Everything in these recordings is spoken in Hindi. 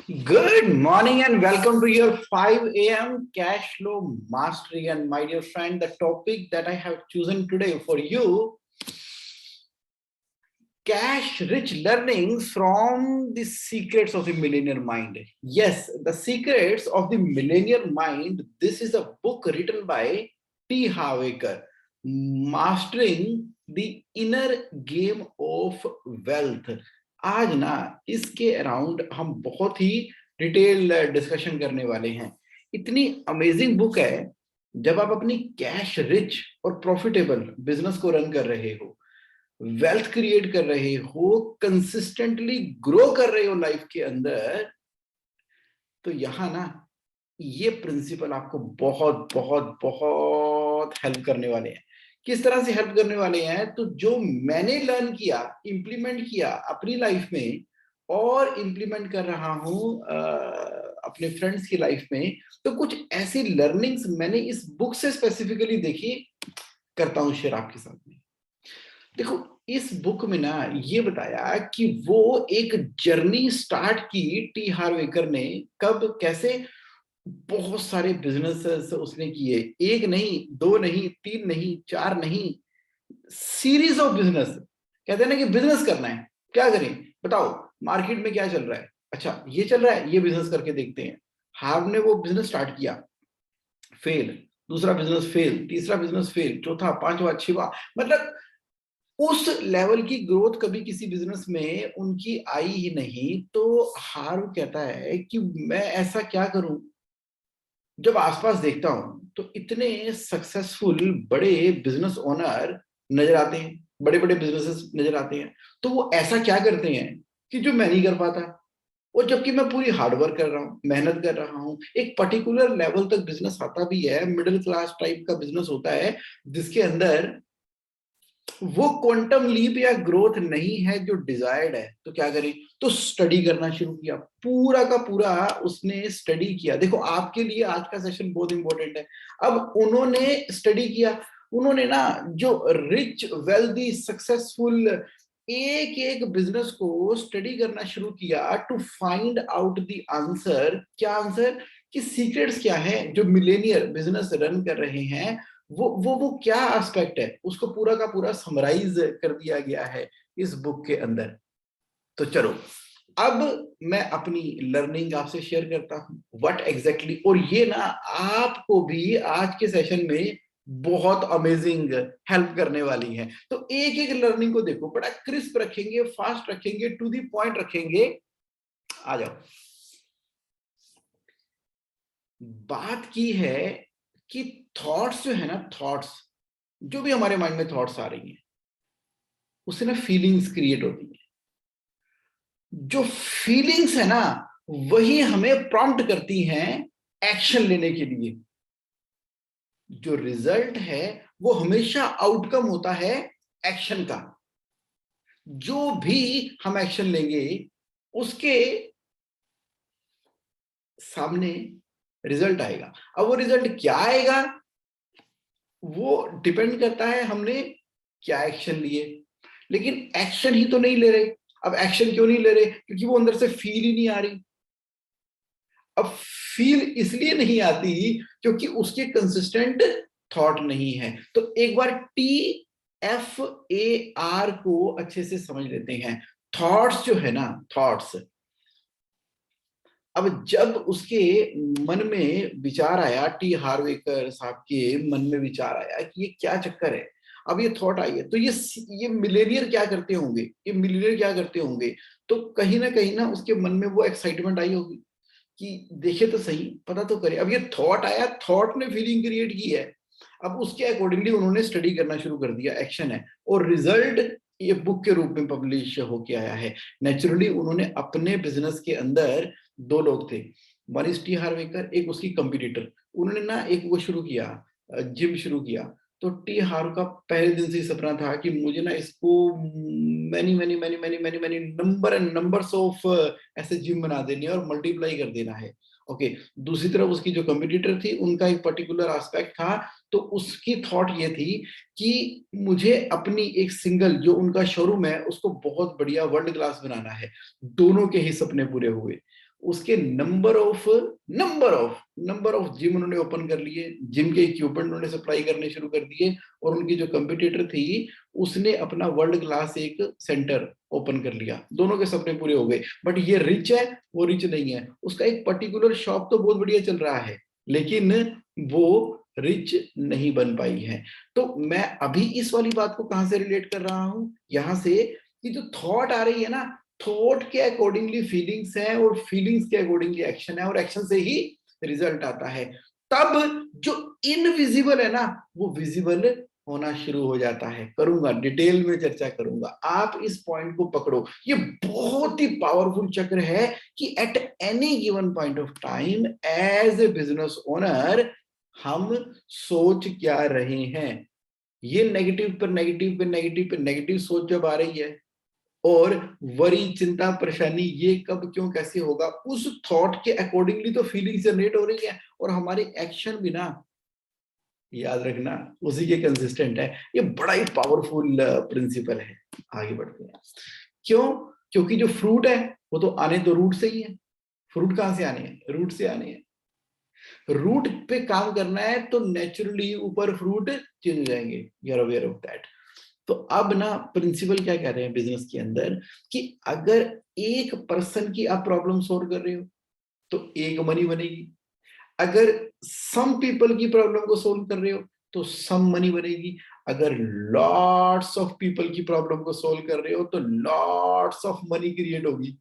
Good morning and welcome to your 5 a.m. cash flow mastery. And my dear friend, the topic that I have chosen today for you, cash rich learnings from the secrets of the millionaire mind. Yes, the secrets of the millionaire mind. This is a book written by T. Harv Eker, Mastering the Inner Game of Wealth. आज ना इसके अराउंड हम बहुत ही डिटेल डिस्कशन करने वाले हैं। इतनी अमेजिंग बुक है। जब आप अपनी कैश रिच और प्रॉफिटेबल बिजनेस को रन कर रहे हो, वेल्थ क्रिएट कर रहे हो, कंसिस्टेंटली ग्रो कर रहे हो लाइफ के अंदर, तो यहां ना ये प्रिंसिपल आपको बहुत बहुत बहुत हेल्प करने वाले हैं। किस तरह से हेल्प करने वाले हैं? तो जो मैंने लर्न किया, इंप्लीमेंट किया अपनी लाइफ में और इंप्लीमेंट कर रहा हूं अपने फ्रेंड्स की लाइफ में, तो कुछ ऐसी लर्निंग्स मैंने इस बुक से स्पेसिफिकली देखी, करता हूं शेयर आपके साथ में। देखो, इस बुक में ना ये बताया कि वो एक जर्नी स्टार्ट की टी हार्व एकर ने, कब, कैसे। बहुत सारे बिजनेसेस उसने किए, एक नहीं, दो नहीं, तीन नहीं, चार नहीं, सीरीज ऑफ बिजनेस। कहते हैं ना कि बिजनेस करना है, क्या करें बताओ, मार्केट में क्या चल रहा है, अच्छा ये चल रहा है, ये बिजनेस करके देखते हैं। हार्व ने वो बिजनेस स्टार्ट किया, फेल, दूसरा बिजनेस फेल, तीसरा बिजनेस फेल, चौथा, पांचवा, छठवां, मतलब उस लेवल की ग्रोथ कभी किसी बिजनेस में उनकी आई ही नहीं। तो हार्व कहता है कि मैं ऐसा क्या करूं। जब आसपास देखता हूं तो इतने सक्सेसफुल बड़े बिजनेस ओनर नजर आते हैं, बड़े बड़े बिजनेसेस नजर आते हैं, तो वो ऐसा क्या करते हैं कि जो मैं नहीं कर पाता। और जबकि मैं पूरी हार्डवर्क कर रहा हूँ, मेहनत कर रहा हूँ, एक पर्टिकुलर लेवल तक बिजनेस आता भी है, मिडिल क्लास टाइप का बिजनेस होता है, जिसके अंदर वो क्वांटम लीप या ग्रोथ नहीं है जो डिजायर्ड है। तो क्या करें? तो स्टडी करना शुरू किया, पूरा का पूरा उसने स्टडी किया। देखो, आपके लिए आज का सेशन बहुत इंपॉर्टेंट है। अब उन्होंने स्टडी किया, उन्होंने ना जो रिच वेल्दी सक्सेसफुल एक एक बिजनेस को स्टडी करना शुरू किया to find out the answer. क्या आंसर? कि सीक्रेट्स क्या है जो मिलेनियर बिजनेस रन कर रहे हैं, वो क्या एस्पेक्ट है, उसको पूरा का पूरा समराइज कर दिया गया है इस बुक के अंदर। तो चलो, अब मैं अपनी लर्निंग आपसे शेयर करता हूं, व्हाट एग्जैक्टली। और ये ना आपको भी आज के सेशन में बहुत अमेजिंग हेल्प करने वाली है। तो एक एक लर्निंग को देखो, बड़ा क्रिस्प रखेंगे, फास्ट रखेंगे, टू दी पॉइंट रखेंगे। आ जाओ। बात की है कि थॉट्स जो है ना, थॉट्स, जो भी हमारे माइंड में थॉट्स आ रही हैं, उससे ना फीलिंग्स क्रिएट होती हैं। जो फीलिंग्स है ना, वही हमें प्रॉम्प्ट करती हैं एक्शन लेने के लिए। जो रिजल्ट है वो हमेशा आउटकम होता है एक्शन का। जो भी हम एक्शन लेंगे उसके सामने रिजल्ट आएगा। अब वो रिजल्ट क्या आएगा, वो डिपेंड करता है हमने क्या एक्शन लिए। लेकिन एक्शन ही तो नहीं ले रहे। अब एक्शन क्यों नहीं ले रहे? क्योंकि वो अंदर से फील ही नहीं आ रही। अब फील इसलिए नहीं आती क्योंकि उसके कंसिस्टेंट थॉट नहीं है। तो एक बार TFAR को अच्छे से समझ लेते हैं। थॉट्स जो है ना, थॉट्स, अब जब उसके मन में विचार आया, टी हार्वेकर साहब के मन में विचार आया कि ये क्या चक्कर है, अब ये थॉट आई है, तो ये मिलेनियर क्या करते होंगे, ये मिलेनियर क्या करते होंगे। तो कहीं ना उसके मन में वो एक्साइटमेंट आई होगी कि देखे तो सही, पता तो करे। अब ये थॉट आया, थॉट ने फीलिंग क्रिएट की है। अब उसके अकॉर्डिंगली उन्होंने स्टडी करना शुरू कर दिया, एक्शन है, और रिजल्ट ये बुक के रूप में पब्लिश होके आया है। नेचुरली उन्होंने अपने बिजनेस के अंदर दो लोग थे, वन इज टी हार्वेकर, एक उसकी कंपटीटर। उन्होंने ना एक वो शुरू किया, जिम शुरू किया। तो टी हार्व का पहले दिन से ही सपना था कि मुझे ना इसको many many many many many many number and numbers of ऐसे जिम बना देनी है और मल्टीप्लाई कर देना है। ओके, दूसरी तरफ उसकी जो कंपटीटर थी, उनका एक पर्टिकुलर एस्पेक्ट था। तो उसकी थॉट ये थी कि मुझे अपनी एक सिंगल जो उनका शोरूम है उसको बहुत बढ़िया वर्ल्ड क्लास बनाना है। दोनों के ही सपने पूरे हुए। उसके नंबर ऑफ जिम उन्होंने ओपन कर लिए, जिम के इक्विपमेंट उन्होंने सप्लाई करने शुरू कर दिए, और उनकी जो कंपटीटर थी उसने अपना वर्ल्ड क्लास एक सेंटर ओपन कर लिया। दोनों के सपने पूरे हो गए। बट ये रिच है, वो रिच नहीं है। उसका एक पर्टिकुलर शॉप तो बहुत बढ़िया चल रहा है, लेकिन वो रिच नहीं बन पाई है। तो मैं अभी इस वाली बात को कहां से रिलेट कर रहा हूं, यहां से कि जो थॉट आ रही है ना, थॉट के अकॉर्डिंगली फीलिंग्स है, और फीलिंग्स के अकॉर्डिंगली एक्शन है, और एक्शन से ही रिजल्ट आता है। तब जो इनविजिबल है ना, वो विजिबल होना शुरू हो जाता है। करूंगा, डिटेल में चर्चा करूंगा, आप इस पॉइंट को पकड़ो। ये बहुत ही पावरफुल चक्र है कि at any given point of time as a business owner हम सोच क्या रहे हैं। ये नेगेटिव पर नेगेटिव पे नेगेटिव पे नेगेटिव सोच जब आ रही है, और वरी, चिंता, परेशानी, ये कब, क्यों, कैसे होगा, उस थॉट के अकॉर्डिंगली तो फीलिंग जनरेट हो रही है, और हमारे एक्शन भी ना, याद रखना, उसी के कंसिस्टेंट है। ये बड़ा ही पावरफुल प्रिंसिपल है। आगे बढ़ते हैं। क्यों? क्योंकि जो फ्रूट है वो तो आने तो रूट से ही है। फ्रूट कहां से आने हैं? रूट से आने हैं। रूट पे काम करना है तो नेचुरली ऊपर फ्रूट चेंज हो जाएंगे। You are aware of that. तो अब ना प्रिंसिपल क्या कह रहे हैं बिजनेस के अंदर, कि अगर एक पर्सन की आप प्रॉब्लम सॉल्व कर रहे हो तो एक मनी बनेगी। अगर सम पीपल की प्रॉब्लम को सोल्व कर रहे हो तो सम मनी बनेगी। अगर लॉट्स ऑफ पीपल की प्रॉब्लम को सोल्व कर रहे हो तो लॉट्स ऑफ मनी क्रिएट होगी।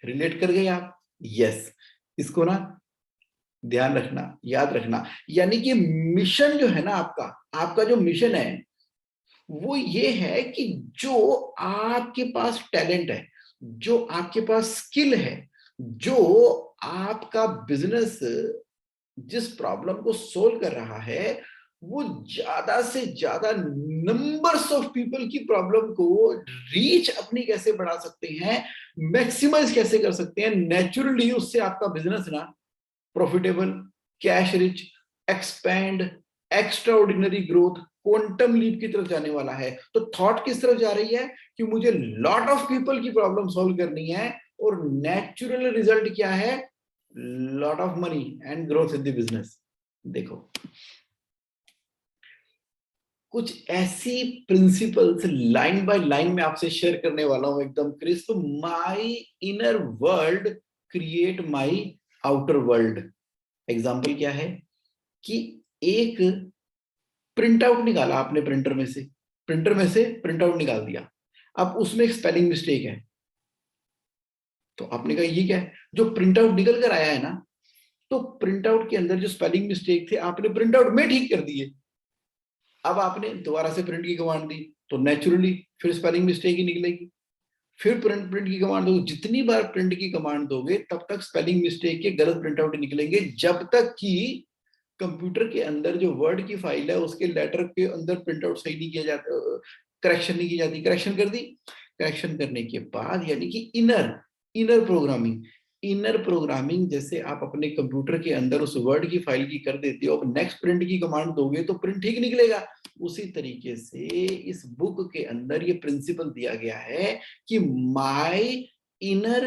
रिलेट कर गए आप? यस। इसको ना ध्यान रखना, याद रखना। यानी कि मिशन जो है ना, आपका आपका जो मिशन है वो ये है कि जो आपके पास टैलेंट है, जो आपके पास स्किल है, जो आपका बिजनेस जिस प्रॉब्लम को सोल्व कर रहा है, वो ज्यादा से ज्यादा नंबर्स ऑफ पीपल की प्रॉब्लम को रीच अपनी कैसे बढ़ा सकते हैं, मैक्सिमाइज कैसे कर सकते हैं, नेचुरली उससे आपका बिजनेस ना profitable, cash rich, expand, extraordinary growth, quantum leap की तरफ जाने वाला है। तो थॉट किस तरफ जा रही है कि मुझे लॉट ऑफ पीपल की प्रॉब्लम सॉल्व करनी है, और नेचुरल रिजल्ट क्या है? Lot of money and growth in the business. देखो, कुछ ऐसी प्रिंसिपल्स लाइन बाय लाइन में आपसे शेयर करने वाला हूं एकदम crisp. My inner world create my outer world. Example क्या है कि एक प्रिंट आउट निकाला आपने, प्रिंटर में से प्रिंट आउट निकाल दिया। अब उसमें एक स्पेलिंग मिस्टेक है, तो आपने कहा ये क्या है? जो प्रिंट आउट निकल कर आया है ना, तो प्रिंट आउट के अंदर जो स्पेलिंग मिस्टेक थे आपने प्रिंट आउट में ठीक कर दिए। अब आपने दोबारा से प्रिंट की कमांड दी तो नेचुरली फिर स्पेलिंग मिस्टेक ही निकलेगी। फिर प्रिंट प्रिंट की कमांड दोगे, जितनी बार प्रिंट की कमांड दोगे तब तक स्पेलिंग मिस्टेक के गलत प्रिंट आउट निकलेंगे, जब तक कि कंप्यूटर के अंदर जो वर्ड की फाइल है उसके लेटर के अंदर प्रिंट आउट सही नहीं किया जाता, करेक्शन नहीं की जाती। करेक्शन कर दी, करेक्शन करने के बाद यानी कि inner inner programming, inner programming जैसे आप अपने कंप्यूटर के अंदर उस वर्ड की फाइल की कर देते हो, अब नेक्स्ट प्रिंट की कमांड दोगे तो प्रिंट ठीक निकलेगा। उसी तरीके से इस बुक के अंदर ये प्रिंसिपल दिया गया है कि my inner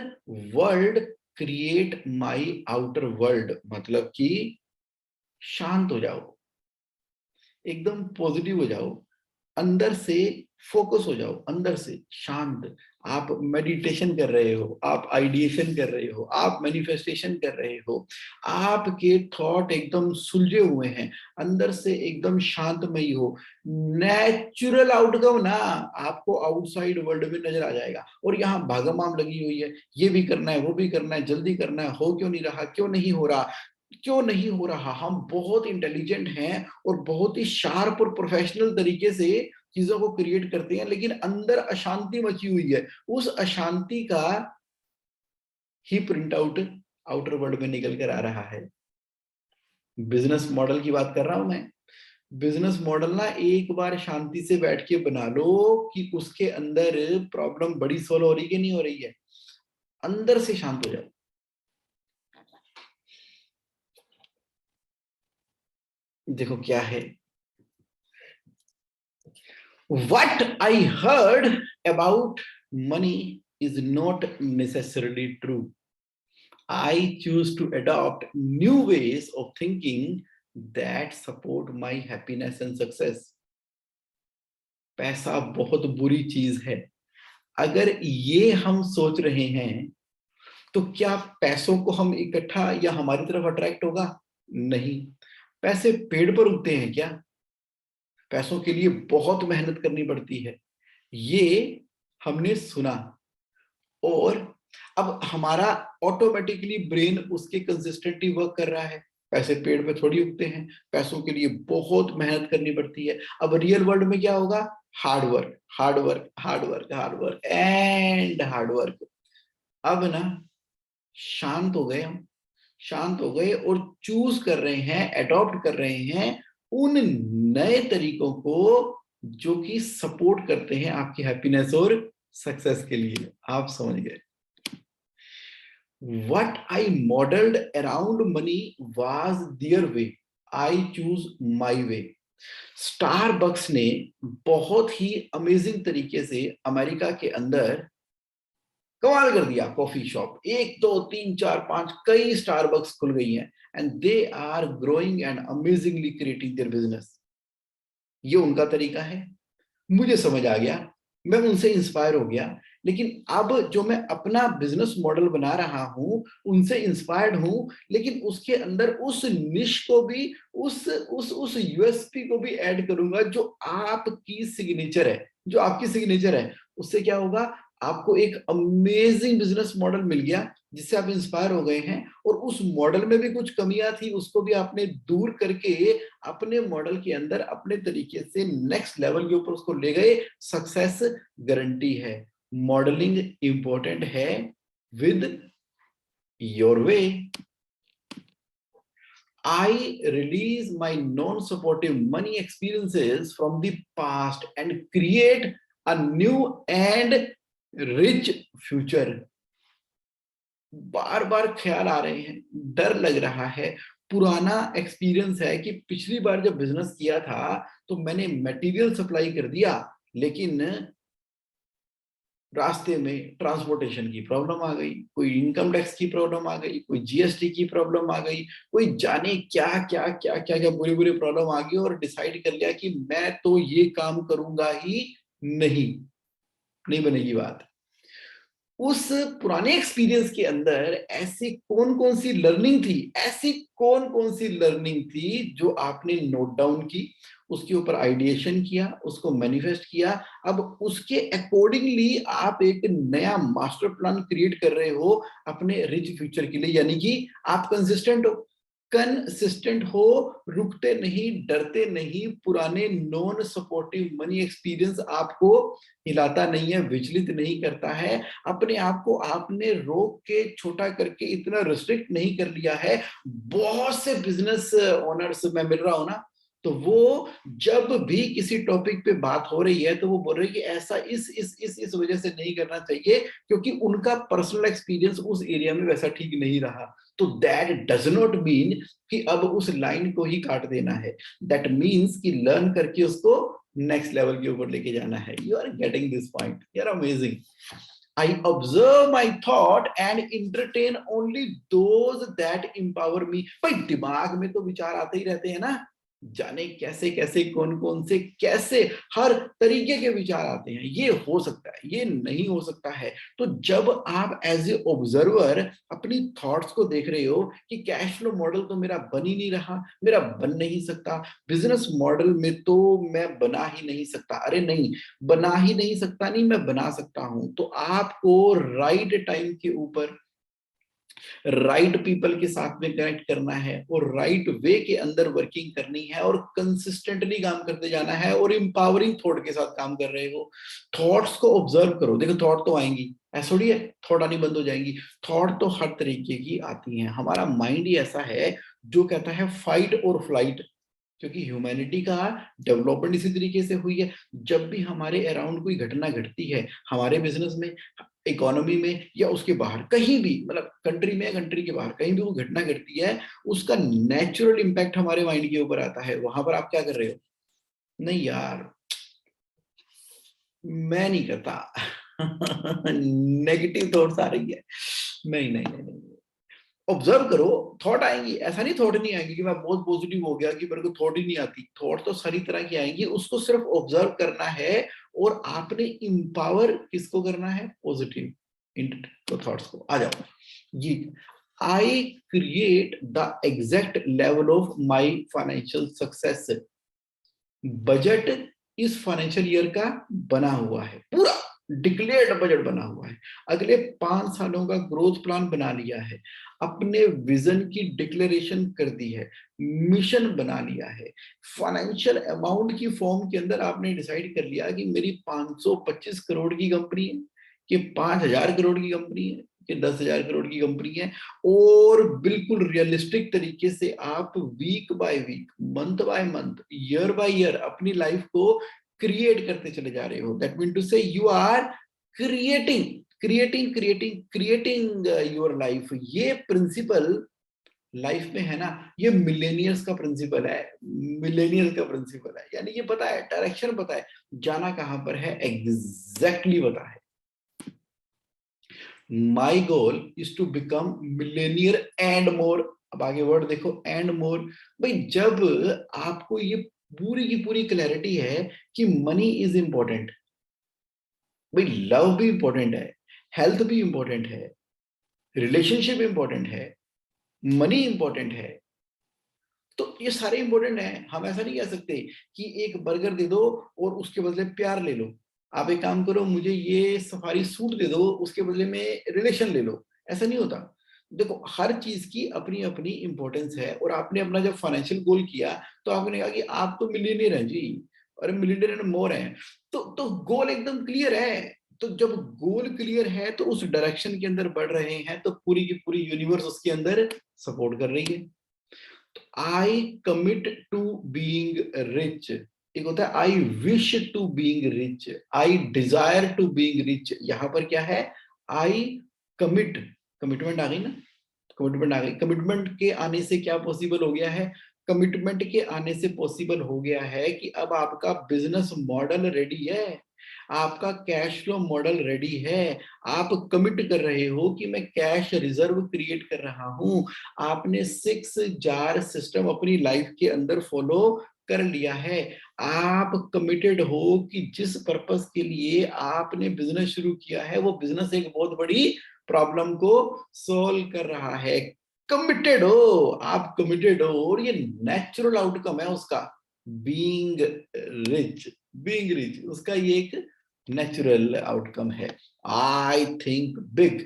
world create my outer world. मतलब कि शांत हो जाओ, एकदम पॉजिटिव हो जाओ, अंदर से फोकस हो जाओ, अंदर से शांत। आप मेडिटेशन कर रहे हो, आप आइडिएशन कर रहे हो, आप मैनिफेस्टेशन कर रहे हो, आपके थॉट एकदम सुलझे हुए हैं, अंदर से एकदम शांतमयी हो। नेचुरल आउटकम ना आपको आउटसाइड वर्ल्ड में नजर आ जाएगा। और यहाँ भागमाम लगी हुई है, ये भी करना है, वो भी करना है, जल्दी करना है, हो क्यों नहीं रहा, क्यों नहीं हो रहा, क्यों नहीं हो रहा। हम बहुत इंटेलिजेंट हैं और बहुत ही शार्प और प्रोफेशनल तरीके से चीजों को क्रिएट करते हैं, लेकिन अंदर अशांति मची हुई है। उस अशांति का ही प्रिंट आउट आउटर वर्ल्ड में निकल कर आ रहा है। बिजनेस मॉडल की बात कर रहा हूं मैं। बिजनेस मॉडल ना एक बार शांति से बैठ के बना लो कि उसके अंदर प्रॉब्लम बड़ी सोल्व हो रही है, नहीं हो रही है, अंदर से शांत हो जाओ। देखो क्या है, what I heard about money is not necessarily true. I choose to adopt new ways of thinking that support my happiness and success. पैसा बहुत बुरी चीज है, अगर ये हम सोच रहे हैं तो क्या पैसों को हम इकट्ठा या हमारी तरफ अट्रैक्ट होगा? नहीं। पैसे पेड़ पर उगते हैं क्या? पैसों के लिए बहुत मेहनत करनी पड़ती है, ये हमने सुना। और अब हमारा ऑटोमेटिकली ब्रेन उसके कंसिस्टेंटली वर्क कर रहा है। पैसे पेड़ पे थोड़ी उगते हैं, पैसों के लिए बहुत मेहनत करनी पड़ती है। अब रियल वर्ल्ड में क्या होगा? Hard work, hard work, hard work, hard work and hard work. अब ना शांत हो गए हम, शांत हो गए और चूज कर रहे हैं, अडॉप्ट कर रहे हैं उन नए तरीकों को जो कि सपोर्ट करते हैं आपकी हैप्पीनेस और सक्सेस के लिए। आप समझ गए। What I modeled around money was their way. I choose my way. Starbucks ने बहुत ही अमेजिंग तरीके से अमेरिका के अंदर कमाल कर दिया। कॉफी शॉप 1 2 3 4 5 कई स्टारबक्स खुल गई हैं and they are growing and amazingly creating their business. ये उनका तरीका है, मुझे समझ आ गया, मैं उनसे इंस्पायर हो गया। लेकिन अब जो मैं अपना बिजनेस मॉडल बना रहा हूं, उनसे इंस्पायर्ड हूं, लेकिन उसके अंदर उस निश को भी, उस यूएसपी को भी ऐड करूंगा जो आपकी सिग्नेचर है, जो आपकी सिग्नेचर है। उससे क्या होगा? आपको एक अमेजिंग बिजनेस मॉडल मिल गया जिससे आप इंस्पायर हो गए हैं, और उस मॉडल में भी कुछ कमियां थी, उसको भी आपने दूर करके अपने मॉडल के अंदर अपने तरीके से नेक्स्ट लेवल के ऊपर उसको ले गए। सक्सेस गारंटी है। मॉडलिंग इंपॉर्टेंट है with your way. I release my non-supportive money experiences from the past and create a new and rich future. बार बार ख्याल आ रहे हैं, डर लग रहा है, पुराना एक्सपीरियंस है कि पिछली बार जब बिजनेस किया था तो मैंने मटेरियल सप्लाई कर दिया, लेकिन रास्ते में ट्रांसपोर्टेशन की प्रॉब्लम आ गई, कोई इनकम टैक्स की प्रॉब्लम आ गई, कोई जीएसटी की प्रॉब्लम आ गई, कोई जाने क्या क्या क्या क्या क्या बुरी बुरी प्रॉब्लम आ गई, और डिसाइड कर लिया कि मैं तो ये काम करूंगा ही नहीं। नहीं बनेगी बात। उस पुराने एक्सपीरियंस के अंदर ऐसी कौन कौन सी लर्निंग थी, ऐसी कौन कौन सी लर्निंग थी जो आपने नोट डाउन की, उसके ऊपर आइडिएशन किया, उसको मैनिफेस्ट किया। अब उसके अकॉर्डिंगली आप एक नया मास्टर प्लान क्रिएट कर रहे हो अपने रिच फ्यूचर के लिए। यानी कि आप कंसिस्टेंट हो, कंसिस्टेंट हो, रुकते नहीं, डरते नहीं। पुराने नॉन सपोर्टिव मनी एक्सपीरियंस आपको हिलाता नहीं है, विचलित नहीं करता है। अपने आप को आपने रोक के, छोटा करके इतना रिस्ट्रिक्ट नहीं कर लिया है। बहुत से बिजनेस ओनर्स मैं मिल रहा हूं ना, तो वो जब भी किसी टॉपिक पे बात हो रही है तो वो बोल रहे हैं कि ऐसा इस वजह से नहीं करना चाहिए क्योंकि उनका पर्सनल एक्सपीरियंस उस एरिया में वैसा ठीक नहीं रहा। तो दैट डज नॉट मीन कि अब उस लाइन को ही काट देना है। दैट मीन्स कि लर्न करके उसको नेक्स्ट लेवल के ऊपर लेके जाना है। You are getting this point, you are amazing. I observe my thought and entertain only those that empower me। भाई दिमाग में तो विचार आते ही रहते हैं ना, जाने कैसे कैसे, कौन कौन से, कैसे हर तरीके के विचार आते हैं। ये हो सकता है, ये नहीं हो सकता है। तो जब आप एज ए ऑब्जर्वर अपनी थॉट्स को देख रहे हो कि कैश फ्लो मॉडल तो मेरा बन ही नहीं रहा, मेरा बन नहीं सकता, बिजनेस मॉडल में तो मैं बना ही नहीं सकता, अरे नहीं, बना ही नहीं सकता नहीं, मैं बना सकता हूं। तो आपको राइट टाइम के ऊपर राइट पीपल के साथ में कनेक्ट करना है और राइट वे के अंदर वर्किंग करनी है और कंसिस्टेंटली काम करते जाना है और इंपावरिंग थॉट के साथ काम कर रहे हो। थॉट्स को ऑब्जर्व करो। देखो थॉट तो आएंगी, ऐसा थोड़ी है थॉट आनी बंद हो जाएंगी। थॉट तो हर तरीके की आती हैं। हमारा माइंड ही ऐसा है जो कहता है फाइट और फ्लाइट, क्योंकि ह्यूमैनिटी का डेवलपमेंट इसी तरीके से हुई है। जब भी हमारे अराउंड कोई घटना घटती है, हमारे बिजनेस में, इकोनॉमी में या उसके बाहर कहीं भी, मतलब कंट्री में या कंट्री के बाहर कहीं भी वो घटना घटती है, उसका नेचुरल इम्पैक्ट हमारे माइंड के ऊपर आता है। वहां पर आप क्या कर रहे हो? नहीं यार, मैं नहीं करता। नेगेटिव थॉट्स आ रही है, नहीं नहीं नहीं नहीं, ऑब्जर्व करो, थॉट आएंगी, ऐसा नहीं थॉट नहीं आएंगी कि मैं बहुत पॉजिटिव हो गया कि मेरे को थॉट ही नहीं आती, थॉट तो सारी तरह की आएंगी, उसको सिर्फ ऑब्जर्व करना है और आपने इंपावर किसको करना है, पॉजिटिव तो थॉट्स को। आ जाओ जी, I create the exact level of my financial success. Budget इस फाइनेंशियल ईयर का बना हुआ है, पूरा डिक्लेयर्ड बजट बना हुआ है, अगले 5 सालों का ग्रोथ प्लान बना लिया है, अपने विजन की डिक्लेरेशन कर दी है, मिशन बना लिया है, फाइनेंशियल अमाउंट की फॉर्म के अंदर आपने डिसाइड कर लिया कि मेरी 525 करोड़ की कंपनी है कि 5,000 करोड़ की कंपनी है कि 10,000 करोड़ की कंपनी है, और बिल्कुल रियलिस्टिक तरीके से आप week by week, month by month, year by year अपनी लाइफ को क्रिएट करते चले जा रहे हो। That mean to say you are creating creating creating creating your life. ये प्रिंसिपल लाइफ में है ना, ये मिलेनियर्स का प्रिंसिपल है, मिलेनियल का प्रिंसिपल है, यानी ये पता है, डायरेक्शन पता है, जाना कहां पर है एग्जैक्टली पता है। My goal is to become millionaire and more. अब आगे वर्ड देखो, एंड मोर। भाई जब आपको ये पूरी की पूरी क्लैरिटी है कि मनी इज इंपॉर्टेंट, भाई लव भी इंपॉर्टेंट है, हेल्थ भी इंपॉर्टेंट है, रिलेशनशिप इंपॉर्टेंट है, मनी इंपॉर्टेंट है, तो ये सारे इंपॉर्टेंट है। हम ऐसा नहीं कह सकते कि एक बर्गर दे दो और उसके बदले प्यार ले लो, आप एक काम करो मुझे ये सफारी सूट दे दो उसके बदले में रिलेशन ले लो, ऐसा नहीं होता। देखो हर चीज की अपनी अपनी इंपॉर्टेंस है, और आपने अपना जब फाइनेंशियल गोल किया तो आपने कहा कि आप तो मिलियनियर हैं जी, और मिलियनियर एंड मोर हैं, तो गोल एकदम क्लियर है। तो जब गोल क्लियर है तो उस डायरेक्शन के अंदर बढ़ रहे हैं, तो पूरी की पूरी यूनिवर्स उसके अंदर सपोर्ट कर रही है। I commit to being rich, एक होता है I wish to being rich, I desire to being rich, यहां पर क्या है, आई कमिट, कमिटमेंट आ गई ना, कमिटमेंट आ गई। कमिटमेंट के आने से क्या पॉसिबल हो गया है, कमिटमेंट के आने से पॉसिबल हो गया है कि अब आपका बिजनेस मॉडल रेडी है, आपका कैश फ्लो मॉडल रेडी है, आप कमिट कर रहे हो कि मैं कैश रिजर्व क्रिएट कर रहा हूं, आपने 6 जार सिस्टम अपनी लाइफ के अंदर फॉलो कर लिया है, आप कमिटेड हो कि जिस पर्पस के लिए आपने बिजनेस शुरू किया है वो बिजनेस एक बहुत बड़ी प्रॉब्लम को सोल्व कर रहा है, कमिटेड हो आप, कमिटेड हो, और ये नेचुरल आउटकम है उसका, बीइंग रिच, बीइंग रिच उसका ये एक नेचुरल आउटकम है। I think big,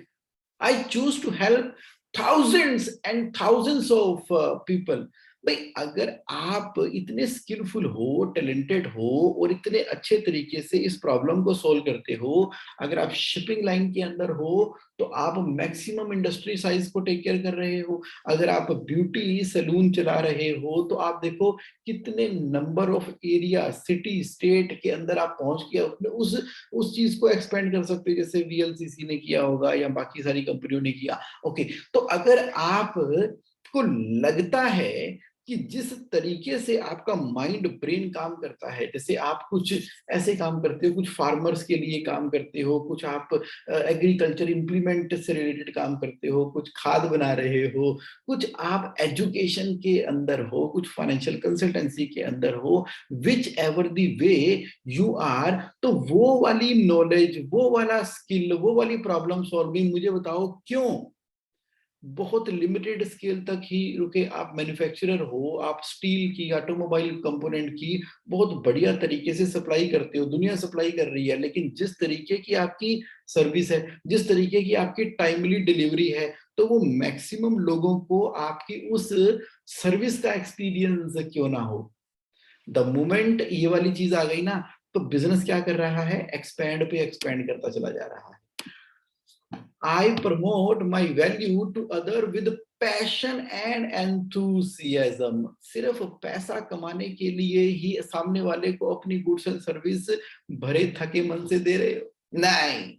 I choose to help thousands and thousands of people। भाई अगर आप इतने स्किलफुल हो, टैलेंटेड हो, और इतने अच्छे तरीके से इस प्रॉब्लम को सोल्व करते हो, अगर आप शिपिंग लाइन के अंदर हो तो आप मैक्सिमम इंडस्ट्री साइज को टेक केयर कर रहे हो, अगर आप ब्यूटी सैलून चला रहे हो तो आप देखो कितने number of area, city, state के अंदर आप पहुंच के अपने उस चीज को एक्सपेंड कर सकते हो, जैसे वीएलसीसी ने किया होगा या बाकी सारी कंपनियों ने किया। ओके, तो अगर आप को लगता है कि जिस तरीके से आपका माइंड ब्रेन काम करता है, जैसे आप कुछ ऐसे काम करते हो, कुछ फार्मर्स के लिए काम करते हो, कुछ आप एग्रीकल्चर इंप्लीमेंट से रिलेटेड काम करते हो, कुछ खाद बना रहे हो, कुछ आप एजुकेशन के अंदर हो, कुछ फाइनेंशियल कंसल्टेंसी के अंदर हो, whichever the way you are, तो वो वाली नॉलेज, वो वाला स्किल, वो वाली प्रॉब्लम सॉल्विंग, मुझे बताओ क्यों बहुत लिमिटेड स्केल तक ही रुके। आप मैन्युफैक्चरर हो, आप स्टील की, ऑटोमोबाइल कंपोनेंट की बहुत बढ़िया तरीके से सप्लाई करते हो, दुनिया सप्लाई कर रही है, लेकिन जिस तरीके की आपकी सर्विस है, जिस तरीके की आपकी टाइमली डिलीवरी है, तो वो मैक्सिमम लोगों को आपकी उस सर्विस का एक्सपीरियंस क्यों ना हो। द मोमेंट ये वाली चीज आ गई ना, तो बिजनेस क्या कर रहा है, एक्सपैंड पे एक्सपैंड करता चला जा रहा है। I promote my value to other with passion and enthusiasm। सिर्फ पैसा कमाने के लिए ही सामने वाले को अपनी गुड्स एंड सर्विस भरे थके मन से दे रहे हो, नहीं,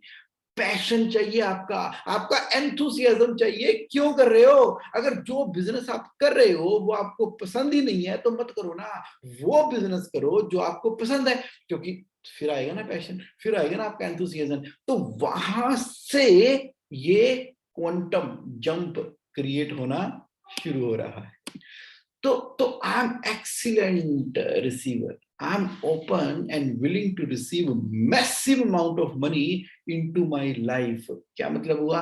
पैशन चाहिए आपका, आपका एंथुसियाज्म चाहिए, क्यों कर रहे हो। अगर जो बिजनेस आप कर रहे हो वो आपको पसंद ही नहीं है तो मत करो ना, वो बिजनेस करो जो आपको पसंद है, क्योंकि फिर आएगा ना पैशन, फिर आएगा ना आपका एंथुसियाज्म, तो वहां से ये क्वांटम जंप क्रिएट होना शुरू हो रहा है। तो I am excellent receiver, I am open and willing to receive massive amount of money into my life. क्या मतलब हुआ?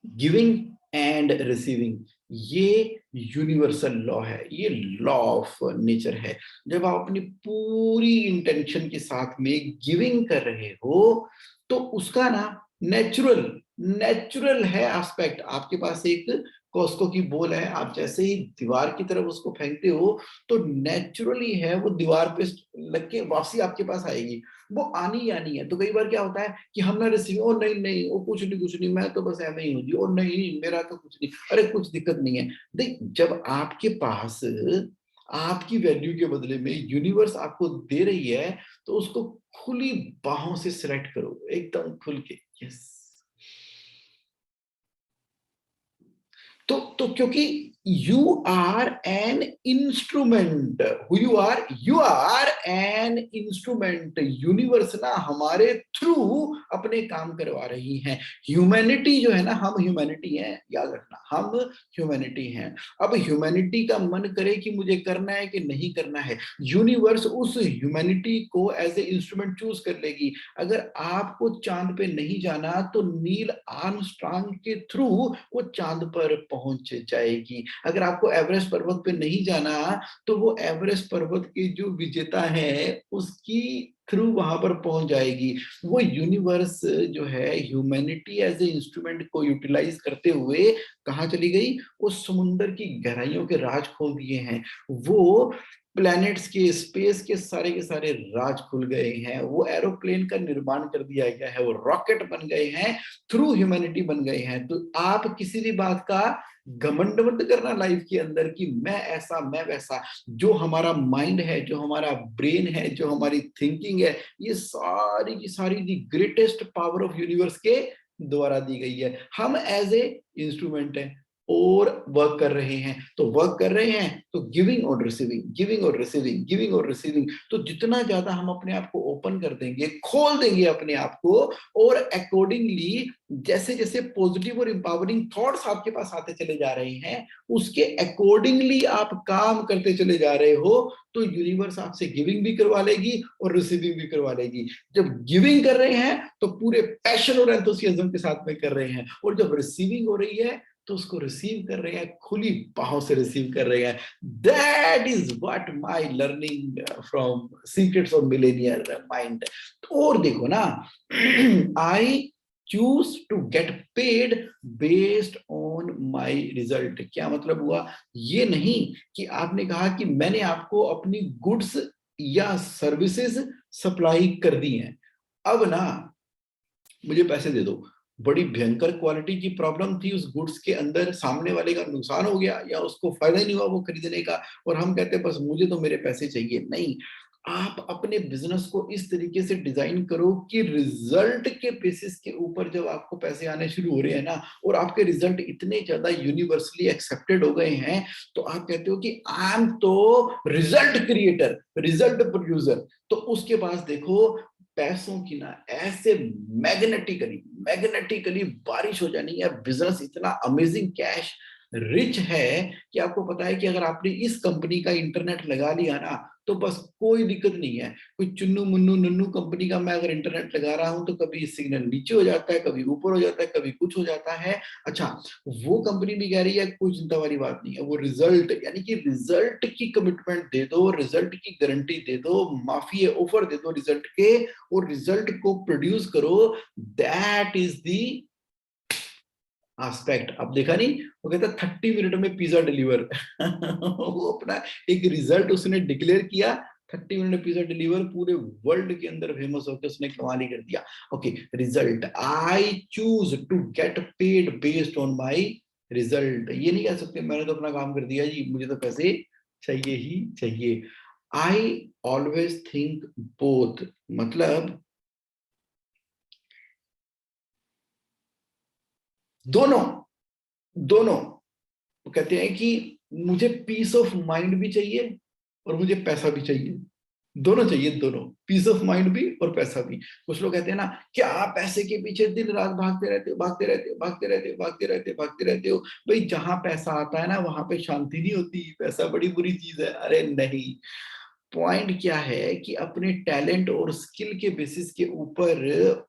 गिविंग एंड रिसीविंग, ये यूनिवर्सल लॉ है, ये लॉ ऑफ नेचर है। जब आप अपनी पूरी इंटेंशन के साथ में गिविंग कर रहे हो तो उसका ना नेचुरल नेचुरल है एस्पेक्ट। आपके पास एक कॉस्को की बॉल है, आप जैसे ही दीवार की तरफ उसको फेंकते हो तो नेचुरली है वो दीवार पे लग के वापसी आपके पास आएगी, वो आनी ही आनी है। तो कई बार क्या होता है कि हम ना रिसीव, ओ नहीं नहीं, वो कुछ नहीं, मैं तो बस ऐसे ही हूँ जी, ओ नहीं मेरा तो कुछ नहीं, अरे कुछ दिक्कत नहीं है। देख, जब आपके पास आपकी वैल्यू के बदले में यूनिवर्स आपको दे रही है तो उसको खुली बाहों से सिलेक्ट करो, एकदम खुल के। यस। तो क्योंकि you are an instrument, you are an instrument. Universe ना हमारे थ्रू अपने काम करवा रही है। ह्यूमैनिटी जो है ना, हम ह्यूमैनिटी हैं, याद रखना, हम ह्यूमैनिटी हैं। अब ह्यूमैनिटी का मन करे कि मुझे करना है कि नहीं करना है, यूनिवर्स उस ह्यूमैनिटी को एज ए इंस्ट्रूमेंट चूज कर लेगी। अगर आपको चांद पे नहीं जाना तो नील आर्मस्ट्रांग के थ्रू वो चांद पर पहुंच जाएगी। अगर आपको एवरेस्ट पर्वत पे नहीं जाना तो वो एवरेस्ट पर्वत के जो विजेता है उसकी थ्रू वहां पर पहुंच जाएगी। वो यूनिवर्स जो है ह्यूमैनिटी एज ए इंस्ट्रूमेंट को यूटिलाइज करते हुए कहाँ चली गई? वो समुद्र की गहराइयों के राज खोल दिए हैं। वो प्लैनेट्स के, स्पेस के सारे राज खुल गए हैं। वो एरोप्लेन का निर्माण कर दिया गया है, वो रॉकेट बन गए हैं, थ्रू ह्यूमैनिटी बन गए हैं। तो आप किसी भी बात का घमंड मत करना लाइफ के अंदर कि मैं ऐसा मैं वैसा। जो हमारा माइंड है, जो हमारा ब्रेन है, जो हमारी थिंकिंग है, ये सारी की सारी the greatest power of universe के द्वारा दी गई है। हम एज ए इंस्ट्रूमेंट है और वर्क कर रहे हैं। तो वर्क कर रहे हैं तो गिविंग और रिसीविंग, गिविंग और रिसीविंग, गिविंग और रिसीविंग। तो जितना ज्यादा हम अपने आप को ओपन कर देंगे, खोल देंगे अपने आप को, और अकॉर्डिंगली जैसे जैसे पॉजिटिव और इंपावरिंग थॉट्स आपके पास आते चले जा रहे हैं, उसके अकॉर्डिंगली आप काम करते चले जा रहे हो, तो यूनिवर्स आपसे गिविंग भी करवा लेगी और रिसीविंग भी करवा लेगी। जब गिविंग कर रहे हैं तो पूरे पैशन और एंथुसियाज्म के साथ में कर रहे हैं, और जब रिसीविंग हो रही है तो उसको रिसीव कर रहे हैं, खुली बाहों से रिसीव कर रहे हैं। That is what my learning from secrets of millionaire mind. और देखो ना, I choose to get paid based on my result. क्या मतलब हुआ? ये नहीं कि आपने कहा कि मैंने आपको अपनी गुड्स या सर्विसेज सप्लाई कर दी हैं, अब ना मुझे पैसे दे दो। बड़ी भयंकर क्वालिटी की प्रॉब्लम थी उस गुड्स के अंदर, सामने वाले का नुकसान हो गया या उसको फायदा ही नहीं हुआ वो खरीदने का, और हम कहते हैं बस मुझे तो मेरे पैसे चाहिए। नहीं, आप अपने बिजनेस को इस तरीके से डिजाइन करो कि रिजल्ट के बेसिस के ऊपर जब आपको पैसे आने शुरू हो रहे हैं ना, और आपके रिजल्ट इतने ज्यादा यूनिवर्सली एक्सेप्टेड हो गए हैं, तो आप कहते हो कि आई एम तो रिजल्ट क्रिएटर, रिजल्ट प्रोड्यूसर। तो उसके पास देखो पैसों की ना ऐसे मैग्नेटिकली मैग्नेटिकली बारिश हो जानी है। बिजनेस इतना अमेजिंग कैश रिच है कि आपको पता है कि अगर आपने इस कंपनी का इंटरनेट लगा लिया ना तो बस कोई दिक्कत नहीं है। कोई चुन्नू मुन्नू नन्नू कंपनी का मैं अगर इंटरनेट लगा रहा हूं तो कभी सिग्नल नीचे हो जाता है, कभी ऊपर हो जाता है, कभी कुछ हो जाता है। अच्छा, वो कंपनी भी कह रही है कोई चिंता वाली बात नहीं है, वो रिजल्ट यानी कि रिजल्ट की कमिटमेंट दे दो, रिजल्ट की गारंटी दे दो, माफी ऑफर दे दो रिजल्ट के, और रिजल्ट को प्रोड्यूस करो। That is the aspect. अब देखा नहीं, वो कहता 30 मिनट में पिज्जा डिलीवर वो अपना एक रिजल्ट उसने डिक्लेयर किया, 30 मिनट में पिज्जा डिलीवर, पूरे वर्ल्ड के अंदर फेमस होकर उसने कमाल ही कर दिया। Okay, result, I choose to get paid based on my result. ये नहीं कह सकते मैंने तो अपना काम कर दिया जी, मुझे तो पैसे चाहिए ही चाहिए। आई ऑलवेज थिंक बोथ, मतलब दोनों दोनों। वो कहते हैं कि मुझे पीस ऑफ माइंड भी चाहिए और मुझे पैसा भी चाहिए। दोनों चाहिए, दोनों, पीस ऑफ माइंड भी और पैसा भी। कुछ लोग कहते हैं ना, क्या आप पैसे के पीछे दिन रात भागते रहते हो, भागते रहते हो, भागते रहते हो, भागते रहते हो, भागते रहते हो। भाई जहां पैसा आता है ना वहां पे शांति नहीं होती, पैसा बड़ी बुरी चीज है। अरे नहीं, पॉइंट क्या है कि अपने टैलेंट और स्किल के बेसिस के ऊपर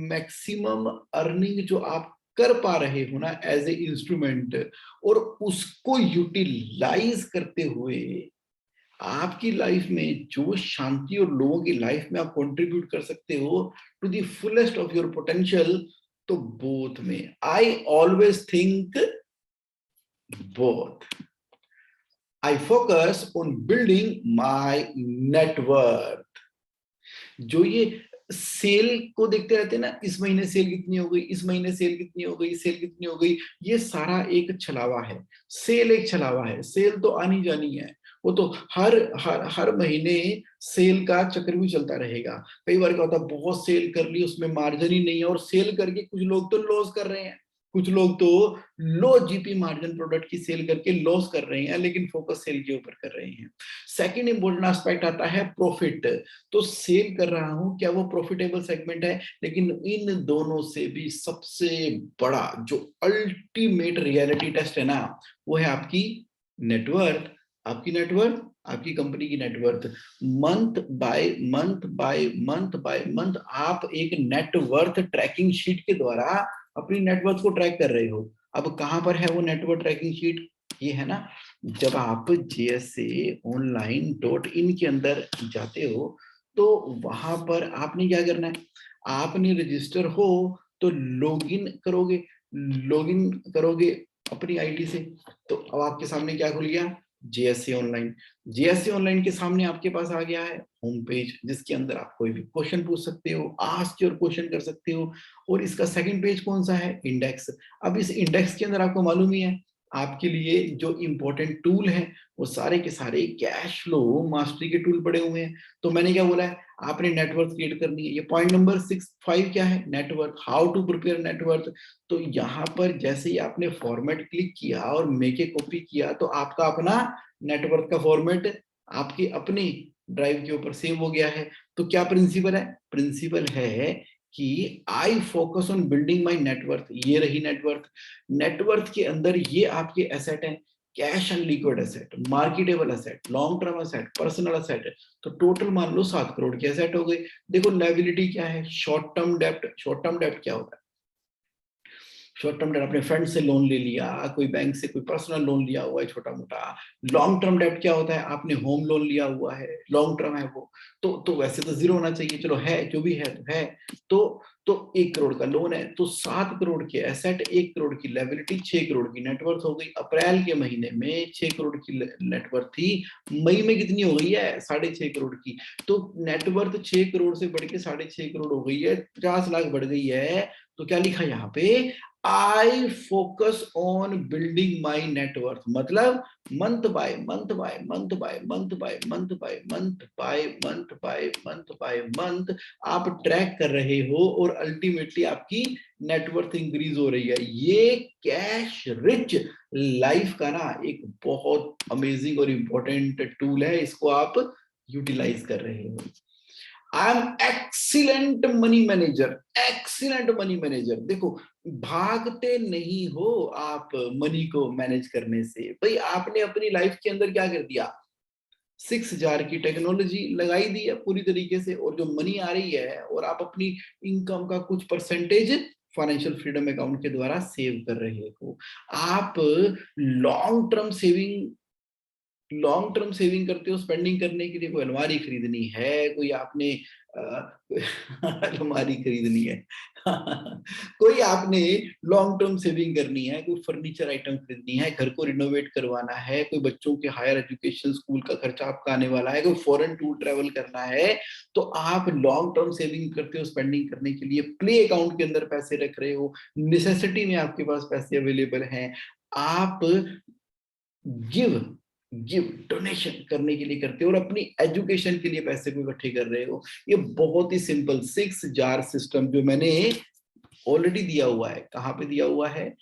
मैक्सिमम अर्निंग जो आप कर पा रहे हो ना एज ए इंस्ट्रूमेंट, और उसको यूटिलाइज करते हुए आपकी लाइफ में जो शांति और लोगों की लाइफ में आप कंट्रीब्यूट कर सकते हो to the fullest of your potential, तो बोथ में I always think both. I focus on building my network. जो ये सेल को देखते रहते हैं ना, इस महीने सेल कितनी हो गई, इस महीने सेल कितनी हो गई, सेल कितनी हो गई, ये सारा एक छलावा है। सेल एक छलावा है, सेल तो आनी जानी है, वो तो हर हर हर महीने सेल का चक्र भी चलता रहेगा। कई बार क्या होता है, बहुत सेल कर ली, उसमें मार्जिन ही नहीं है, और सेल करके कुछ लोग तो लॉस कर रहे हैं, कुछ लोग तो लो जीपी मार्जिन प्रोडक्ट की सेल करके लॉस कर रहे हैं, लेकिन फोकस सेल के ऊपर कर रहे हैं। सेकंड इंपॉर्टेंट एस्पेक्ट आता है प्रॉफिट। तो सेल कर रहा हूं, क्या वो प्रॉफिटेबल सेगमेंट है? लेकिन इन दोनों से भी सबसे बड़ा जो अल्टीमेट रियलिटी टेस्ट है ना, वो है आपकी नेटवर्थ। आपकी नेटवर्थ, आपकी कंपनी की net worth. Month by month by month by month आप एक नेटवर्थ ट्रैकिंग शीट के द्वारा अपनी नेटवर्थ को ट्रैक कर रहे हो। अब कहां पर है वो नेटवर्थ ट्रैकिंग शीट? ये है ना, जब आप JSAonline.in के अंदर जाते हो तो वहां पर आपने क्या करना है, आपने रजिस्टर हो तो लॉगिन करोगे, लॉगिन करोगे अपनी आईडी से। तो अब आपके सामने क्या खुल गया? JSA online. JSA ऑनलाइन के सामने आपके पास आ गया है होम पेज, जिसके अंदर आप कोई भी क्वेश्चन पूछ सकते हो, आस्क योर क्वेश्चन कर सकते हो। और इसका सेकंड पेज कौन सा है? इंडेक्स। अब इस इंडेक्स के अंदर आपको मालूम ही है, आपके लिए जो इंपॉर्टेंट टूल है वो सारे के सारे कैश फ्लो मास्टरी के टूल पड़े हुए हैं। तो मैंने क्या बोला है, आपने नेटवर्क क्रिएट करनी है। ये पॉइंट नंबर 6.5 क्या है? Network, how to prepare network. तो यहाँ पर जैसे ही आपने फॉर्मेट क्लिक किया और मेक ए कॉपी किया, तो आपका अपना नेटवर्क का फॉर्मेट आपके अपने ड्राइव के ऊपर सेव हो गया है। तो क्या प्रिंसिपल है? प्रिंसिपल है कि आई focus on building my net worth. ये रही नेटवर्थ। नेटवर्थ के अंदर ये आपके एसेट है, cash and liquid asset, marketable asset, long term asset, personal asset. तो टोटल मान लो 7 करोड़ के एसेट हो गए। देखो लायबिलिटी क्या है? शॉर्ट टर्म डेप्ट। शॉर्ट टर्म डेप्ट क्या होता है? शॉर्ट टर्म डेट अपने फ्रेंड से लोन ले लिया, कोई बैंक से कोई पर्सनल लोन लिया हुआ है छोटा मोटा। लॉन्ग टर्म डेट क्या होता है? आपने होम लोन लिया हुआ है, लॉन्ग टर्म है वो। तो वैसे तो जीरो होना चाहिए, चलो है जो भी है तो है। तो 1 करोड़ का लोन है, तो 7 करोड़ के एसेट, 1 करोड़ की लायबिलिटी, 6 करोड़ की नेटवर्थ हो गई। अप्रैल के महीने में 6 करोड़ की नेटवर्थ थी, मई में कितनी हो गई है? 6.5 करोड़ की। तो नेटवर्थ 6 करोड़ से बढ़ के 6.5 करोड़ हो गई है, 50 लाख बढ़ गई है। तो क्या लिखा यहाँ पे? I focus on building my net worth. मतलब month by month by month by month by month by month by month by month by month आप ट्रैक कर रहे हो, और अल्टीमेटली आपकी नेटवर्थ इंक्रीज हो रही है। ये कैश रिच लाइफ का ना एक बहुत अमेजिंग और इंपॉर्टेंट टूल है, इसको आप यूटिलाइज कर रहे हो। आई am excellent money manager. Excellent money manager. देखो, भागते नहीं हो आप मनी को मैनेज करने से। भाई आपने अपनी लाइफ के अंदर क्या कर दिया? 6 जार की टेक्नोलॉजी लगाई दी है पूरी तरीके से, और जो मनी आ रही है, और आप अपनी इनकम का कुछ परसेंटेज फाइनेंशियल फ्रीडम अकाउंट के द्वारा सेव कर रहे हो। आप long term saving, long term saving करते हो स्पेंडिंग करने के लिए। कोई अलमारी खरीदनी है, कोई आपने अलमारी खरीदनी है कोई आपने लॉन्ग टर्म सेविंग करनी है, कोई फर्नीचर आइटम खरीदनी है, घर को रिनोवेट करवाना है, कोई बच्चों के हायर एजुकेशन स्कूल का खर्चा आपका आने वाला है, कोई फॉरेन टूर ट्रेवल करना है, तो आप लॉन्ग टर्म सेविंग करते हो स्पेंडिंग करने के लिए। प्ले अकाउंट के अंदर पैसे रख रहे हो, नेसेसिटी में आपके पास पैसे अवेलेबल हैं। आप गिव गिव डोनेशन करने के लिए करते हो, और अपनी एजुकेशन के लिए पैसे को इकट्ठे कर रहे हो। ये बहुत ही सिंपल 6 जार सिस्टम जो मैंने ऑलरेडी दिया हुआ है, कहाँ पे दिया हुआ है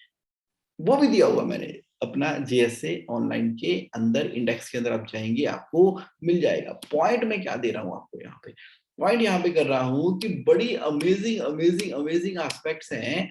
वो भी दिया हुआ मैंने, अपना JSA ऑनलाइन के अंदर इंडेक्स के अंदर आप जाएंगे, आपको मिल जाएगा। पॉइंट मैं क्या दे रहा हूं आपको यहाँ पे, पॉइंट यहाँ पे कर रहा हूं कि बड़ी अमेजिंग अमेजिंग अमेजिंग एस्पेक्ट्स हैं।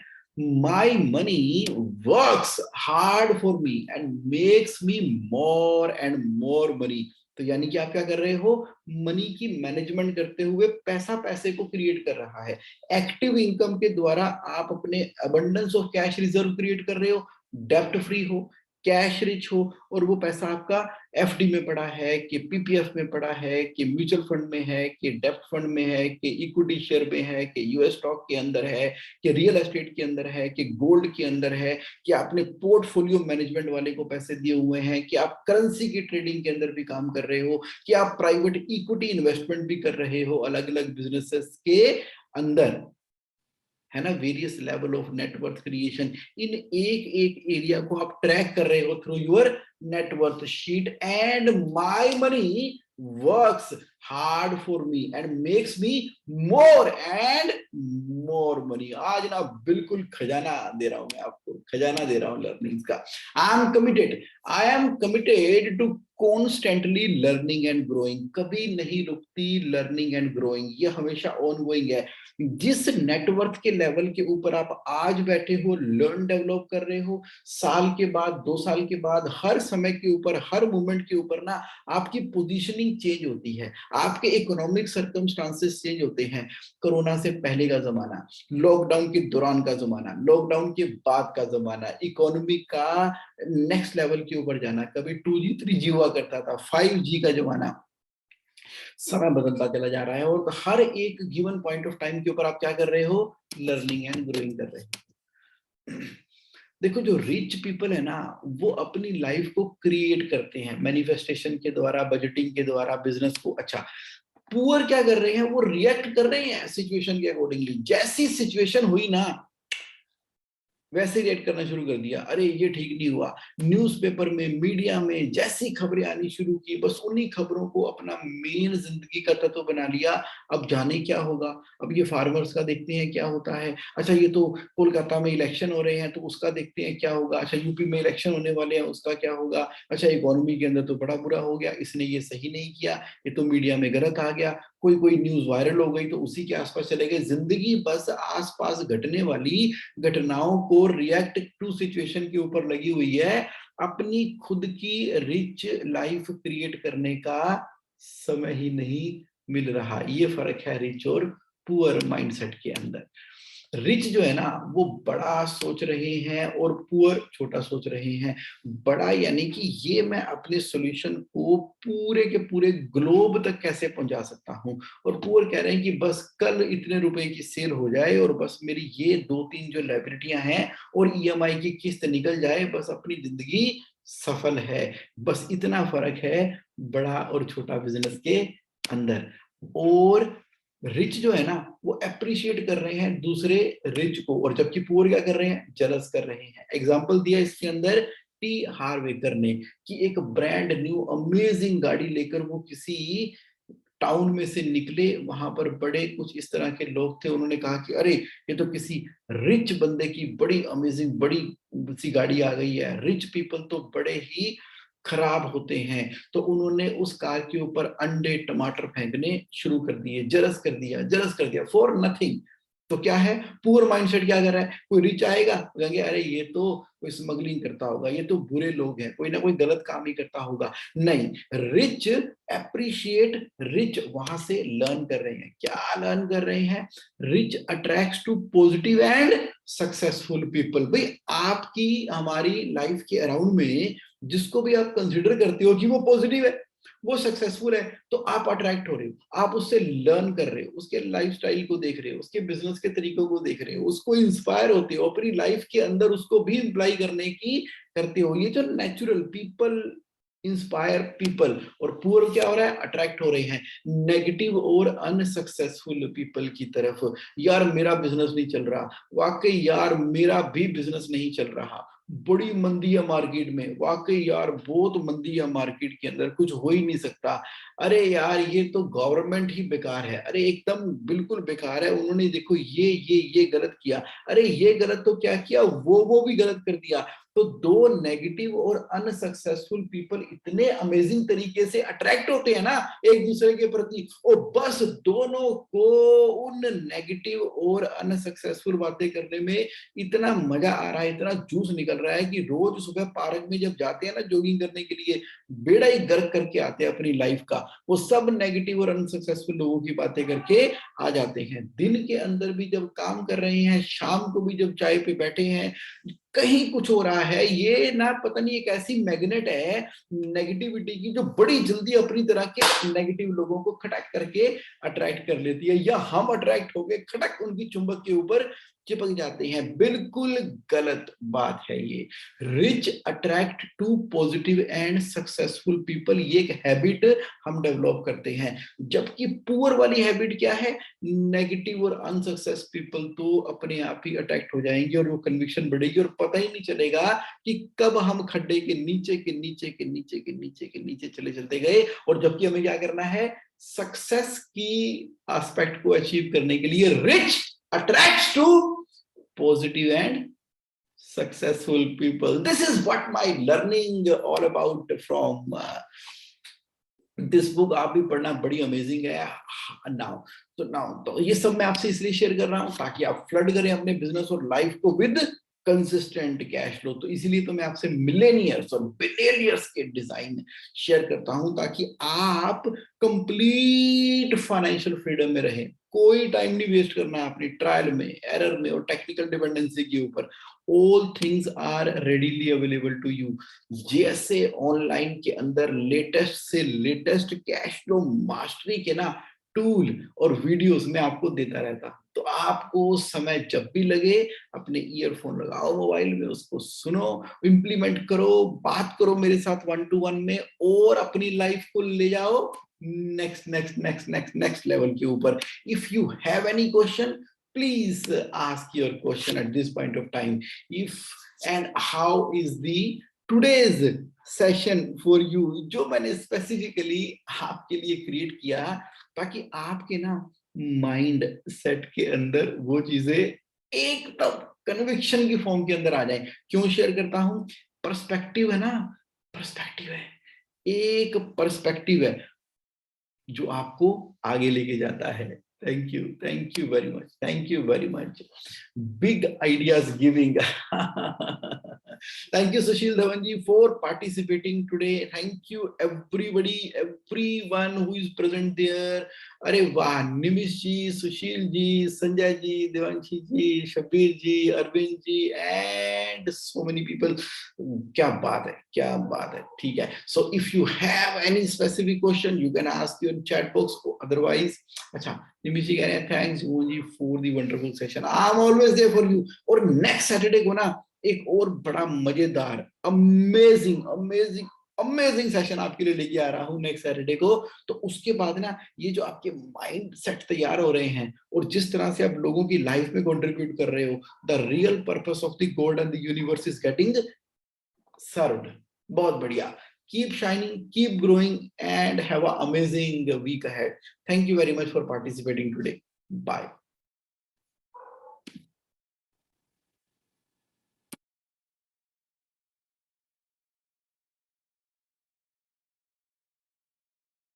My money works hard for me and makes me more and more money। तो यानी कि आप क्या कर रहे हो, मनी की मैनेजमेंट करते हुए पैसा पैसे को क्रिएट कर रहा है। एक्टिव इनकम के द्वारा आप अपने abundance of cash reserve create कर रहे हो, डेप्ट फ्री हो, कैश रिच हो, और वो पैसा आपका FD में पड़ा है कि PPF में पड़ा है कि म्यूचुअल फंड में है कि डेप्ट फंड में है कि इक्विटी शेयर में है कि US स्टॉक के अंदर है कि रियल एस्टेट के अंदर है कि गोल्ड के अंदर है कि आपने पोर्टफोलियो मैनेजमेंट वाले को पैसे दिए हुए हैं कि आप करेंसी की ट्रेडिंग के अंदर भी काम कर रहे हो कि आप प्राइवेट इक्विटी इन्वेस्टमेंट भी कर रहे हो अलग अलग बिजनेसेस के अंदर, है ना। Various level of net worth creation, इन एक एक एरिया को आप ट्रैक कर रहे हो through your net worth sheet. And my money works hard for me and makes me more and more money. आज ना बिल्कुल खजाना दे रहा हूं मैं आपको, खजाना दे रहा हूं लर्निंग्स का। I am committed to constantly learning and growing. कभी नहीं रुकती लर्निंग एंड ग्रोइंग, ये हमेशा ऑनगोइंग है। जिस नेटवर्थ के लेवल के ऊपर आप आज बैठे हो, लर्न डेवलप कर रहे हो, साल के बाद 2 साल के बाद हर समय के ऊपर हर मोमेंट के ऊपर ना आपकी पोजीशनिंग चेंज होती है, आपके इकोनॉमिक सर्कमस्टांसेस चेंज होते हैं। कोरोना से पहले का जमाना, लॉकडाउन के दौरान का जमाना, लॉकडाउन के बाद का जमाना, इकोनॉमी का नेक्स्ट लेवल के ऊपर जाना, कभी 2G 3G हुआ करता था, 5G का जमाना। समय बदलता चला जा रहा है और हर एक गिवन पॉइंट ऑफ टाइम के ऊपर आप क्या कर रहे हो, लर्निंग एंड ग्रोइंग कर रहे हो। देखो जो रिच पीपल है ना, वो अपनी लाइफ को क्रिएट करते हैं मैनिफेस्टेशन के द्वारा, बजटिंग के द्वारा, बिजनेस को। अच्छा, पुअर क्या कर रहे हैं, वो रिएक्ट कर रहे हैं सिचुएशन के अकॉर्डिंगली। जैसी सिचुएशन हुई ना वैसे रिएक्ट करना शुरू कर दिया, अरे ये ठीक नहीं हुआ। न्यूज़पेपर में, मीडिया में जैसी खबरें आनी शुरू की, बस उन्हीं खबरों को अपना मेन जिंदगी का तत्व बना लिया। अब जाने क्या होगा, अब ये फार्मर्स का देखते हैं क्या होता है। अच्छा ये तो कोलकाता में इलेक्शन हो रहे हैं तो उसका देखते हैं क्या होगा। अच्छा यूपी में इलेक्शन होने वाले हैं, उसका क्या होगा। अच्छा इकोनॉमी के अंदर तो बड़ा बुरा हो गया, इसने ये सही नहीं किया, ये तो मीडिया में गलत आ गया। कोई न्यूज वायरल हो गई तो उसी के आसपास चले गए। जिंदगी बस आसपास घटने वाली घटनाओं को रिएक्ट टू सिचुएशन के ऊपर लगी हुई है। अपनी खुद की रिच लाइफ क्रिएट करने का समय ही नहीं मिल रहा। ये फर्क है रिच और पुअर माइंडसेट के अंदर। रिच जो है ना वो बड़ा सोच रहे हैं और पुअर छोटा सोच रहे हैं। बड़ा यानी कि ये मैं अपने सॉल्यूशन को पूरे के पूरे ग्लोब तक कैसे पहुंचा सकता हूं, और पुअर कह रहे हैं कि बस कल इतने रुपए की सेल हो जाए और बस मेरी ये 2-3 जो लाइबिलिटियां हैं और EMI की किस्त निकल जाए, बस अपनी जिंदगी सफल है। बस इतना फर्क है बड़ा और छोटा बिजनेस के अंदर। और रिच जो है ना वो अप्रिशिएट कर रहे हैं दूसरे रिच को, और जबकि पुअर क्या कर रहे हैं, जलस कर रहे हैं। एग्जांपल दिया इसके अंदर टी हार्वेकर ने कि एक ब्रांड न्यू अमेजिंग गाड़ी लेकर वो किसी टाउन में से निकले। वहां पर बड़े कुछ इस तरह के लोग थे, उन्होंने कहा कि अरे ये तो किसी रिच बंदे की बड़ी अमेजिंग बड़ी सी गाड़ी आ गई है। रिच पीपल तो बड़े ही खराब होते हैं। तो उन्होंने उस कार के ऊपर अंडे टमाटर फेंकने शुरू कर दिए, जरस कर दिया, जरस कर दिया फॉर नथिंग। तो क्या है, पुअर माइंडसेट क्या कर रहा है, कोई रिच आएगा कहेंगे अरे ये तो कोई स्मगलिंग करता होगा, ये तो बुरे लोग हैं, कोई ना कोई गलत काम ही करता होगा। नहीं, रिच अप्रिशिएट, रिच वहां से लर्न कर रहे हैं। क्या लर्न कर रहे हैं, rich attracts to positive and successful people. भाई आपकी हमारी लाइफ के अराउंड में जिसको भी आप कंसिडर करते हो कि वो पॉजिटिव है, वो सक्सेसफुल है, तो आप अट्रैक्ट हो रहे हो, आप उससे लर्न कर रहे हो, उसके लाइफस्टाइल को देख रहे हो, उसके बिजनेस के तरीकों को देख रहे हो, उसको इंस्पायर होते हो, अपनी लाइफ के अंदर उसको भी इंप्लाई करने की करते हो। ये जो नेचुरल पीपल इंस्पायर पीपल, और पुअर क्या हो रहा है, अट्रैक्ट हो रहे हैं नेगेटिव और अनसक्सेसफुल पीपल की तरफ। यार मेरा बिजनेस नहीं चल रहा, वाकई यार मेरा भी बिजनेस नहीं चल रहा, बड़ी मंदी है मार्केट में, वाकई यार बहुत मंदी है मार्केट के अंदर, कुछ हो ही नहीं सकता। अरे यार ये तो गवर्नमेंट ही बेकार है, अरे एकदम बिल्कुल बेकार है, उन्होंने देखो ये गलत किया, अरे ये गलत तो क्या किया, वो भी गलत कर दिया। तो दो नेगेटिव और अनसक्सेसफुल पीपल इतने अमेजिंग तरीके से अट्रैक्ट होते हैं ना एक दूसरे के प्रति, और बस दोनों को उन नेगेटिव और अनसक्सेसफुल बातें करने में इतना मजा आ रहा है, इतना जूस निकल रहा है कि रोज सुबह पार्क में जब जाते हैं ना जॉगिंग करने के लिए, बेड़ा ही गर्क करके आते हैं अपनी लाइफ का। वो सब नेगेटिव और अनसक्सेसफुल लोगों की बातें करके आ जाते हैं। दिन के अंदर भी जब काम कर रहे हैं, शाम को भी जब चाय पे बैठे हैं, कहीं कुछ हो रहा है, ये ना पता नहीं एक ऐसी मैग्नेट है नेगेटिविटी की जो बड़ी जल्दी अपनी तरह के नेगेटिव लोगों को खटक करके अट्रैक्ट कर लेती है, या हम अट्रैक्ट हो गए खटक उनकी चुंबक के ऊपर चिपक जाते हैं। बिल्कुल गलत बात है ये। Rich attract to positive and successful people, ये एक हैबिट हम डेवलप करते हैं। जबकि पुअर वाली हैबिट क्या है, नेगेटिव और अनसक्सेस पीपल तो अपने आप ही अट्रैक्ट हो जाएंगे और वो कन्विक्शन बढ़ेगी और पता ही नहीं चलेगा कि कब हम खड्डे के नीचे के नीचे के नीचे के नीचे के नीचे चले चलते गए। और जबकि हमें क्या करना है, सक्सेस की एस्पेक्ट को अचीव करने के लिए rich attracts to positive and successful people. This is what my learning all about from this book. आप भी पढ़ना, बड़ी अमेजिंग है। नाउ तो ये सब मैं आपसे इसलिए शेयर कर रहा हूं ताकि आप फ्लड करें अपने बिजनेस और लाइफ को विद कंसिस्टेंट कैश फ्लो। तो इसीलिए तो मैं आपसे मिलेनियर्स और बिलियनियर्स के डिजाइन शेयर करता हूं ताकि आप कंप्लीट फाइनेंशियल फ्रीडम में रहें। कोई टाइम नहीं वेस्ट करना है अपनी ट्रायल में, एरर में और टेक्निकल डिपेंडेंसी के ऊपर। All things are readily available to you. जैसे ऑनलाइन के अंदर लेटेस्ट से लेटेस्ट कैश फ्लो मास्टरी के ना टूल और वीडियोस में आपको देता रहता, तो आपको समय जब भी लगे अपने ईयरफोन लगाओ मोबाइल में, उसको सुनो, इंप्लीमेंट करो, बात करो मेरे साथ 1-to-1 में और अपनी लाइफ को ले जाओ next next next next next level के ऊपर। If you have any question, please ask your question at this point of time. If and how is the today's session for you, जो मैंने स्पेसिफिकली आपके लिए क्रिएट किया ताकि आपके ना माइंड सेट के अंदर वो चीजें एकदम कन्विक्शन की फॉर्म के अंदर आ जाए। क्यों शेयर करता हूं, पर्सपेक्टिव है ना, पर्सपेक्टिव है, एक पर्सपेक्टिव है जो आपको आगे लेके जाता है। Thank you very much, thank you very much. Big ideas giving. Thank you Sushil Dhawanji for participating today. Thank you everybody, everyone who is present there. अरे वाह, निमिष जी, सुशील जी, संजय जी, देवांशी जी, शबीर जी, Arvind ji and so many people. क्या बात है, क्या बात है। ठीक है, so if you have any specific question you can ask your chat box, otherwise अच्छा निमिष जी कह रहे हैं थैंक्स जी for the wonderful session, I am always there for you. और नेक्स्ट सैटरडे को ना एक और बड़ा मजेदार अमेजिंग अमेजिंग अमेजिंग सेशन आपके लिए लेके आ रहा हूं नेक्स्ट सैटरडे को। तो उसके बाद ना ये जो आपके माइंड सेट तैयार हो रहे हैं और जिस तरह से आप लोगों की लाइफ में कंट्रीब्यूट कर रहे हो, the real purpose of the God and the universe is getting served. बहुत बढ़िया। Keep shining, keep growing, and have an amazing week ahead. Thank you very much for participating today. Bye.